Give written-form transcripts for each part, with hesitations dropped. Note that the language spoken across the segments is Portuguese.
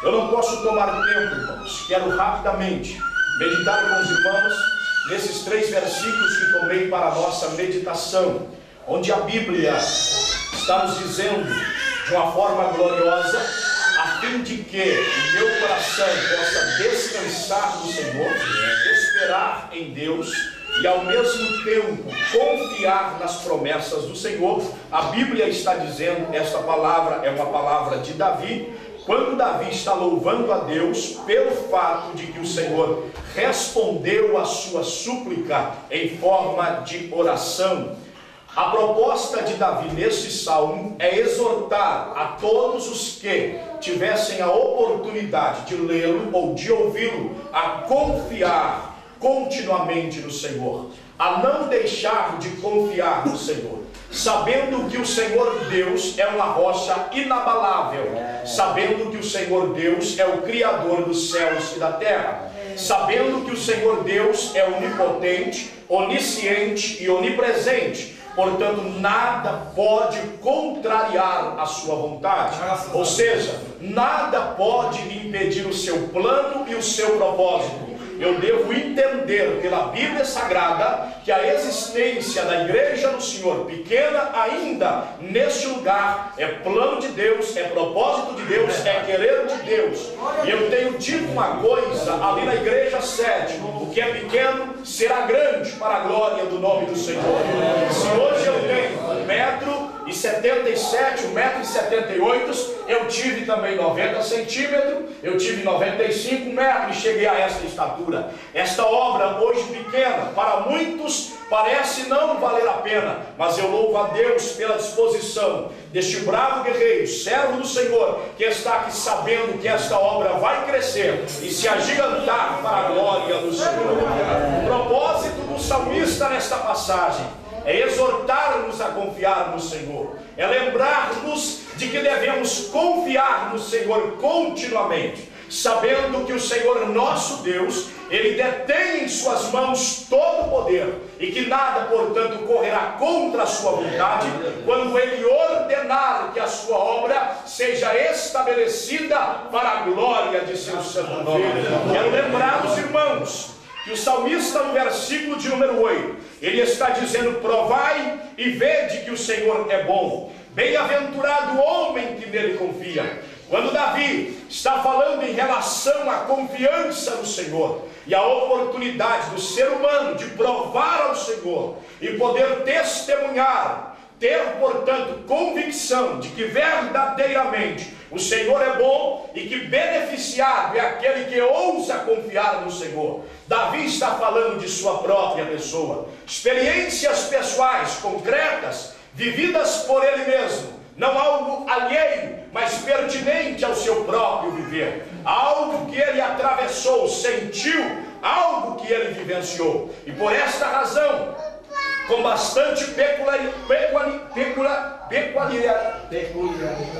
Eu não posso tomar tempo, irmãos. Quero rapidamente meditar com os irmãos nesses 3 versículos que tomei para a nossa meditação, onde a Bíblia está nos dizendo de uma forma gloriosa, a fim de que o meu coração possa descansar no Senhor, esperar em Deus e ao mesmo tempo confiar nas promessas do Senhor. A Bíblia está dizendo, esta palavra é uma palavra de Davi, quando Davi está louvando a Deus pelo fato de que o Senhor respondeu a sua súplica em forma de oração. A proposta de Davi neste salmo é exortar a todos os que tivessem a oportunidade de lê-lo ou de ouvi-lo a confiar continuamente no Senhor, a não deixar de confiar no Senhor, sabendo que o Senhor Deus é uma rocha inabalável, sabendo que o Senhor Deus é o Criador dos céus e da terra, sabendo que o Senhor Deus é onipotente, onisciente e onipresente. Portanto, nada pode contrariar a sua vontade, ou seja, nada pode impedir o seu plano e o seu propósito. Eu devo entender pela Bíblia Sagrada que a existência da igreja do Senhor, pequena ainda neste lugar, é plano de Deus, é propósito de Deus, é querer de Deus. E eu tenho dito uma coisa ali na igreja sede: o que é pequeno será grande para a glória do nome do Senhor. Se hoje eu tenho 1,77 m, 1,78 m, eu tive também 90 centímetros, eu tive 95 metros e cheguei a esta estatura. Esta obra hoje pequena, para muitos parece não valer a pena, mas eu louvo a Deus pela disposição deste bravo guerreiro, servo do Senhor, que está aqui sabendo que esta obra vai crescer e se agigantar para a glória do Senhor. O propósito do salmista nesta passagem é exortar-nos a confiar no Senhor, é lembrar-nos de que devemos confiar no Senhor continuamente, sabendo que o Senhor nosso Deus, Ele detém em suas mãos todo o poder, e que nada, portanto, correrá contra a sua vontade, quando Ele ordenar que a sua obra seja estabelecida para a glória de seu santo nome. Quero lembrar os irmãos que o salmista, no versículo de número 8, ele está dizendo: provai e vede que o Senhor é bom, bem-aventurado o homem que nele confia. Quando Davi está falando em relação à confiança no Senhor e a oportunidade do ser humano de provar ao Senhor e poder testemunhar, ter, portanto, convicção de que verdadeiramente o Senhor é bom e que beneficiado é aquele que ousa confiar no Senhor. Davi está falando de sua própria pessoa, experiências pessoais concretas, vividas por ele mesmo, não algo alheio, mas pertinente ao seu próprio viver, algo que ele atravessou, sentiu, algo que ele vivenciou. E por esta razão, com bastante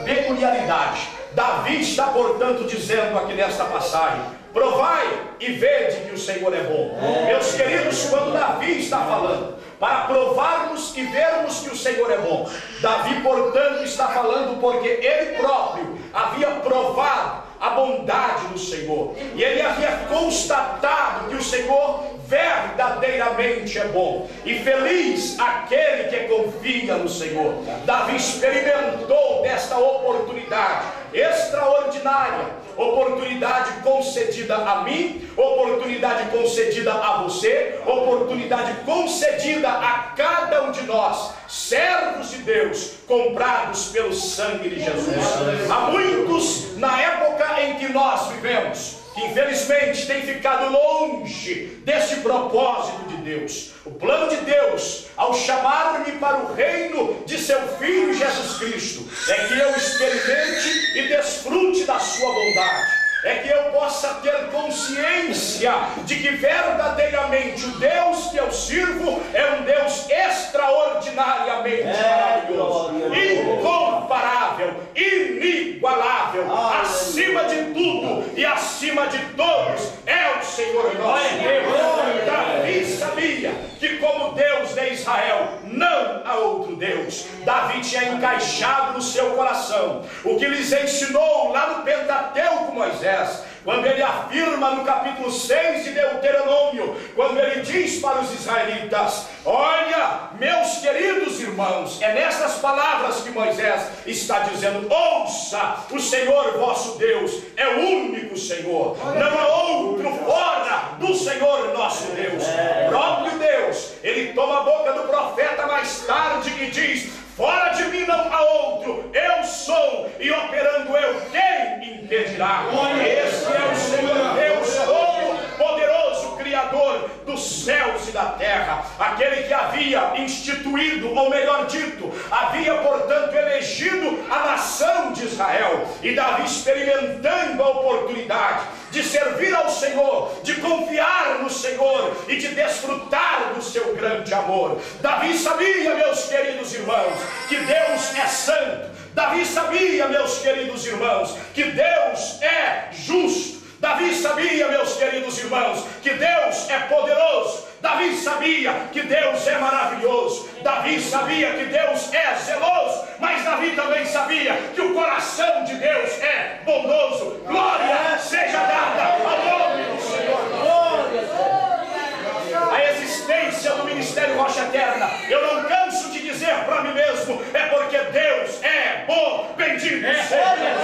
peculiaridade, Davi está, portanto, dizendo aqui nesta passagem: provai e vede que o Senhor é bom. Meus queridos, quando Davi está falando para provarmos e vermos que o Senhor é bom, Davi, portanto, está falando porque ele próprio havia provado a bondade do Senhor, e ele havia constatado que o Senhor verdadeiramente é bom, e feliz aquele que confia no Senhor. Davi experimentou desta oportunidade extraordinária, oportunidade concedida a mim, oportunidade concedida a você, oportunidade concedida a cada um de nós, servos de Deus, comprados pelo sangue de Jesus. Há muitos na época em que nós vivemos que infelizmente tem ficado longe desse propósito de Deus. O plano de Deus, ao chamar-me para o reino de seu Filho Jesus Cristo, é que eu experimente e desfrute da sua bondade, é que eu possa ter consciência de que verdadeiramente o Deus que eu sirvo é um Deus extraordinariamente maravilhoso, incomparável, inigualável, acima de tudo e acima de todos é o Senhor nosso Deus. Davi sabia que, como Deus de Israel não há outro Deus. Davi tinha encaixado no seu coração o que lhes ensinou lá no Pentateuco Moisés, quando ele afirma no capítulo 6 de Deuteronômio, quando ele diz para os israelitas: olha, meus queridos irmãos, é nessas palavras que Moisés está dizendo: ouça, o Senhor vosso Deus é o único Senhor, não há outro fora do Senhor nosso Deus. O próprio Deus, ele toma a boca do profeta mais tarde e diz: fora de mim não há outro, eu sou, e operando eu, quem impedirá? Esse é o Senhor Deus Todo-Poderoso, Criador dos céus e da terra, aquele que havia instituído, ou melhor dito, havia portanto elegido a nação de Israel, e Davi experimentando a oportunidade de servir ao Senhor, de confiar no Senhor e de desfrutar do seu grande amor. Davi sabia, meus queridos irmãos, que Deus é santo. Davi sabia, meus queridos irmãos, que Deus é justo. Davi sabia, meus queridos irmãos, que Deus é poderoso. Davi sabia que Deus é maravilhoso. Davi sabia que Deus é zeloso. Mas Davi também sabia que o coração de Deus é bondoso. Glória seja dada ao nome do Senhor. A existência do Ministério Rocha Eterna, eu não canso de dizer para mim mesmo, é porque Deus é bom. Bendito seja Deus.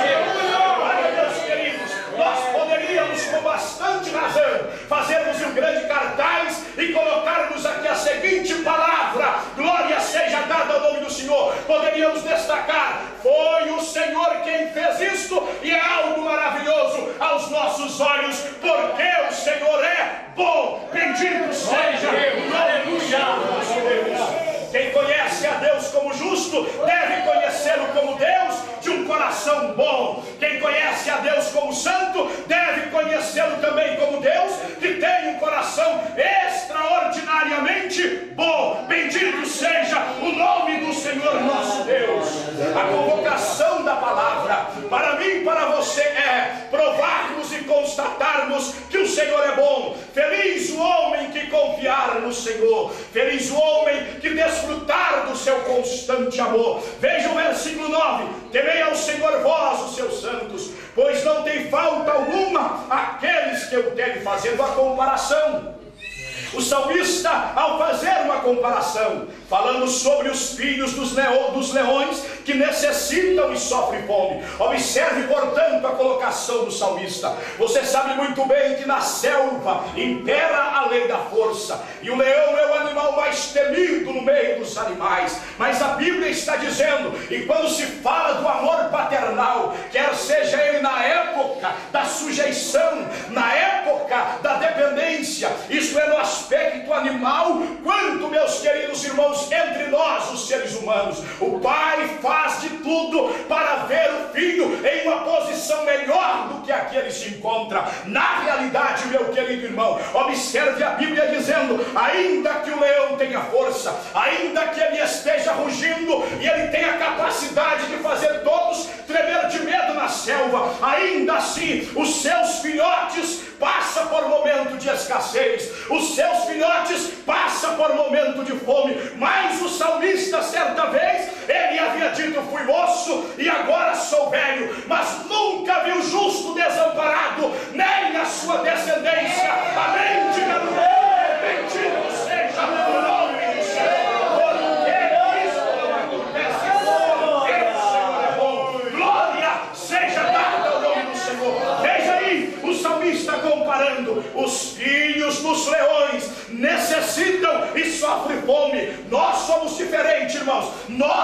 Olha, meus queridos, nós poderíamos com bastante razão fazermos um grande cartaz e colocarmos aqui a seguinte palavra: glória seja dada ao nome do Senhor. Poderíamos destacar: foi o Senhor quem fez isto, e é algo maravilhoso aos nossos olhos, porque o Senhor é bom. Bendito seja o nome do Senhor. Quem conhece a Deus como justo deve conhecê-lo como Deus de um coração bom. Quem conhece a Deus como santo deve conhecê-lo também como Deus que tem um coração extraordinariamente bom. Bendito seja o nome do Senhor nosso Deus. A convocação da palavra para mim e para você é provarmos e constatarmos que o Senhor é bom. Feliz o homem que confiar no Senhor. Feliz o homem que desfrutar do seu constante amor. Veja o versículo 9: temei ao Senhor vós, os seus santos, pois não tem falta alguma aqueles que eu tenho. Fazendo a comparação, o salmista, ao fazer uma comparação, falando sobre os filhos dos leões que necessitam e sofrem fome. Observe, portanto, a colocação do salmista. Você sabe muito bem que na selva impera a lei da força, e o leão é o animal mais temido no meio dos animais. Mas a Bíblia está dizendo, e quando se fala do amor paternal, quer seja ele na época da sujeição, na época da dependência, isto é, no aspecto animal, quanto, meus queridos irmãos, entre nós, os seres humanos, o pai faz de tudo para ver o filho em uma posição melhor do que a que ele se encontra. Na realidade, meu querido irmão, observe a Bíblia dizendo: ainda que o leão tenha força, ainda que ele esteja rugindo e ele tenha capacidade de fazer todos tremer de medo na selva, ainda assim os seus filhotes passam por momento de escassez, os seus filhotes passam por momento de fome. Mas o salmista, certa vez, ele havia dito: fui moço e agora sou velho, mas nunca vi o justo desamparado, nem a sua descendência. Amém? Diga no nome, bendito seja o nome do Senhor, porque isso não acontece. O Senhor é bom. Glória seja dada ao nome do Senhor. Veja aí o salmista comparando: os filhos dos leões necessitam e sofrem fome. Nós somos diferentes, irmãos. Nós